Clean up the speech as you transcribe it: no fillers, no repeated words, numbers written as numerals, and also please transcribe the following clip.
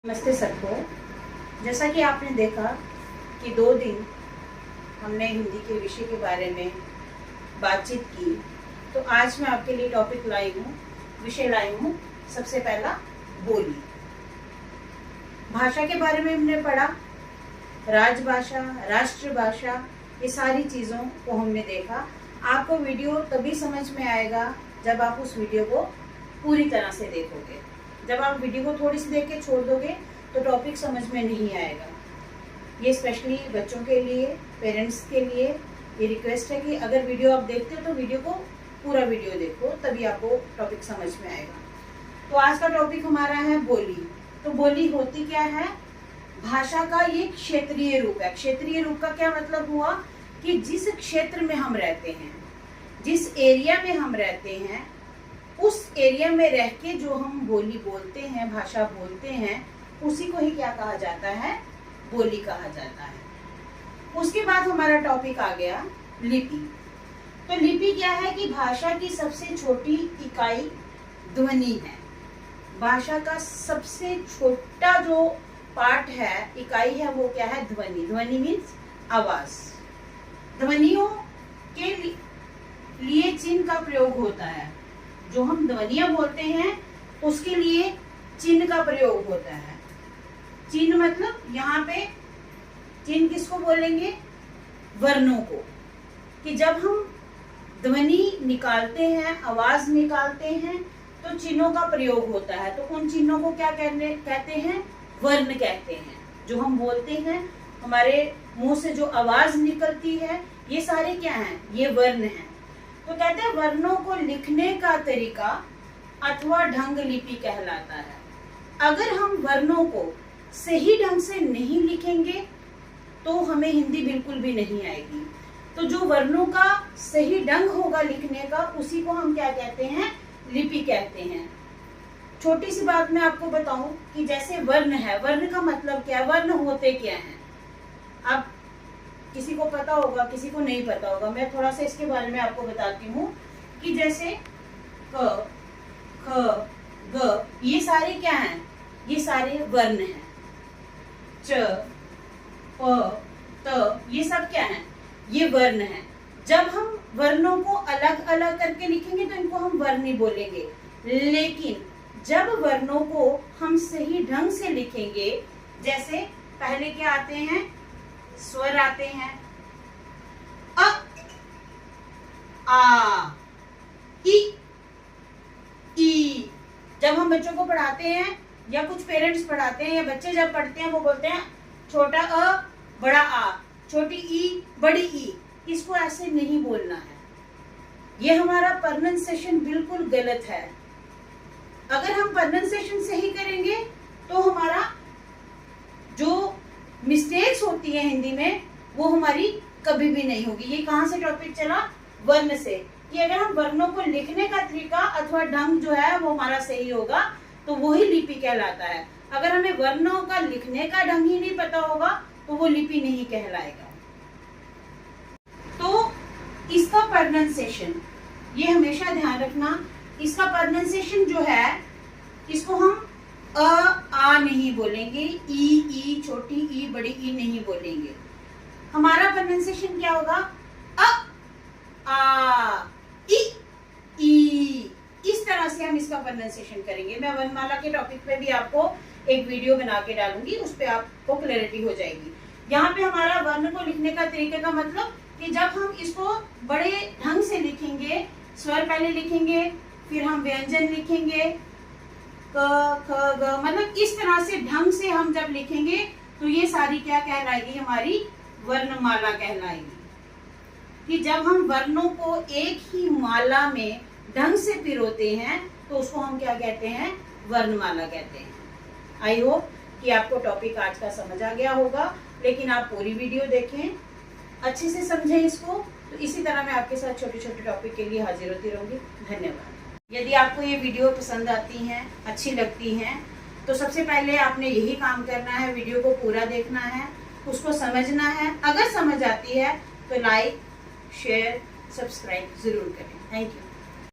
नमस्ते सबको। जैसा कि आपने देखा कि 2 दिन हमने हिंदी के विषय के बारे में बातचीत की, तो आज मैं आपके लिए टॉपिक लाई हूँ, विषय लाई हूँ। सबसे पहला बोली। भाषा के बारे में हमने पढ़ा, राजभाषा, राष्ट्रभाषा, ये सारी चीज़ों को हमने देखा। आपको वीडियो तभी समझ में आएगा जब आप उस वीडियो को पूरी तरह से देखोगे। जब आप वीडियो को थोड़ी सी देख के छोड़ दोगे तो टॉपिक समझ में नहीं आएगा। ये स्पेशली बच्चों के लिए, पेरेंट्स के लिए ये रिक्वेस्ट है कि अगर वीडियो आप देखते हो तो वीडियो को पूरा वीडियो देखो, तभी आपको टॉपिक समझ में आएगा। तो आज का टॉपिक हमारा है बोली। तो बोली होती क्या है? भाषा का ये क्षेत्रीय रूप है। क्षेत्रीय रूप का क्या मतलब हुआ कि जिस क्षेत्र में हम रहते हैं, जिस एरिया में हम रहते हैं, उस एरिया में रह के जो हम बोली बोलते हैं, भाषा बोलते हैं, उसी को ही क्या कहा जाता है? बोली कहा जाता है। उसके बाद हमारा टॉपिक आ गया लिपि। तो लिपि क्या है कि भाषा की सबसे छोटी इकाई ध्वनि है। भाषा का सबसे छोटा जो पार्ट है, इकाई है, वो क्या है? ध्वनि। ध्वनि मीन्स आवाज। ध्वनियों के लिए चिन्ह का प्रयोग होता है। जो हम ध्वनियां बोलते हैं उसके लिए चिन्ह का प्रयोग होता है। चिन्ह मतलब यहाँ पे चिन्ह किसको बोलेंगे? वर्णों को। कि जब हम ध्वनि निकालते हैं, आवाज निकालते हैं, तो चिन्हों का प्रयोग होता है। तो उन चिन्हों को क्या कहते हैं? वर्ण कहते हैं। जो हम बोलते हैं, हमारे मुंह से जो आवाज निकलती है, ये सारे क्या हैं? ये वर्ण हैं। तो कहते हैं वर्णों को लिखने का तरीका अथवा ढंग लिपि कहलाता है। अगर हम वर्णों को सही ढंग से नहीं लिखेंगे तो हमें हिंदी बिल्कुल भी नहीं आएगी। तो जो वर्णों का सही ढंग होगा लिखने का, उसी को हम क्या कहते हैं? लिपि कहते हैं। छोटी सी बात मैं आपको बताऊं कि जैसे वर्ण है, वर्ण का मतलब क्या है? वर्ण होते क्या हैं? अब किसी को पता होगा, किसी को नहीं पता होगा। मैं थोड़ा सा इसके बारे में आपको बताती हूँ कि जैसे क, ख, ग, ये सारे क्या हैं? ये सारे वर्ण हैं। च, प, त, ये सब क्या हैं? ये वर्ण हैं। जब हम वर्णों को अलग अलग करके लिखेंगे तो इनको हम वर्ण ही बोलेंगे। लेकिन जब वर्णों को हम सही ढंग से लिखेंगे, जैसे पहले क्या आते हैं? स्वर आते हैं। अ, आ, ई। जब हम बच्चों को पढ़ाते हैं या कुछ पेरेंट्स पढ़ाते हैं या बच्चे जब पढ़ते हैं, वो बोलते हैं छोटा अ बड़ा आ, छोटी ई बड़ी ई। इसको ऐसे नहीं बोलना है। ये हमारा प्रोनाउंसिएशन बिल्कुल गलत है। अगर हम प्रोनाउंसिएशन सही करेंगे तो हमारा जो मिस्टेक्स होती है हिंदी में, वो हमारी कभी भी नहीं होगी। ये कहाँ से टॉपिक चला? वर्ण से। कि अगर हम वर्णों को लिखने का तरीका अथवा ढंग जो है वो हमारा सही होगा तो वही लिपि कहलाता है। अगर हमें वर्णों का लिखने का ढंग ही नहीं पता होगा तो वो लिपि नहीं कहलाएगा। तो इसका प्रोनाउंसिएशन, ये हमेशा ध्यान रखना, इसका प्रोनाउंसिएशन जो है, इसको हम आ नहीं बोलेंगे, ई, छोटी ई बड़ी ई नहीं बोलेंगे। हमारा प्रोनाउंसिएशन क्या होगा? अ, आ, ई। इस तरह से हम इसका प्रोनाउंसिएशन करेंगे। मैं वर्णमाला के टॉपिक पे भी आपको एक वीडियो बना के डालूंगी, उस पे आपको क्लैरिटी हो जाएगी। यहाँ पे हमारा वर्ण को लिखने का तरीके का मतलब कि जब हम इसको बड़े ढंग से लिखेंगे, स्वर पहले लिखेंगे, फिर हम व्यंजन लिखेंगे, क, ख, ग, मतलब इस तरह से ढंग से हम जब लिखेंगे तो ये सारी क्या कहलाएगी? हमारी वर्णमाला कहलाएगी। कि जब हम वर्णों को एक ही माला में ढंग से पिरोते हैं तो उसको हम क्या कहते हैं? वर्णमाला कहते हैं। आई होप कि आपको टॉपिक आज का समझ आ गया होगा, लेकिन आप पूरी वीडियो देखें, अच्छे से समझें इसको। तो इसी तरह मैं आपके साथ छोटे छोटे टॉपिक के लिए हाजिर होती रहूंगी। धन्यवाद। यदि आपको ये वीडियो पसंद आती हैं, अच्छी लगती हैं, तो सबसे पहले आपने यही काम करना है, वीडियो को पूरा देखना है, उसको समझना है। अगर समझ आती है तो लाइक, शेयर, सब्सक्राइब जरूर करें। Thank you.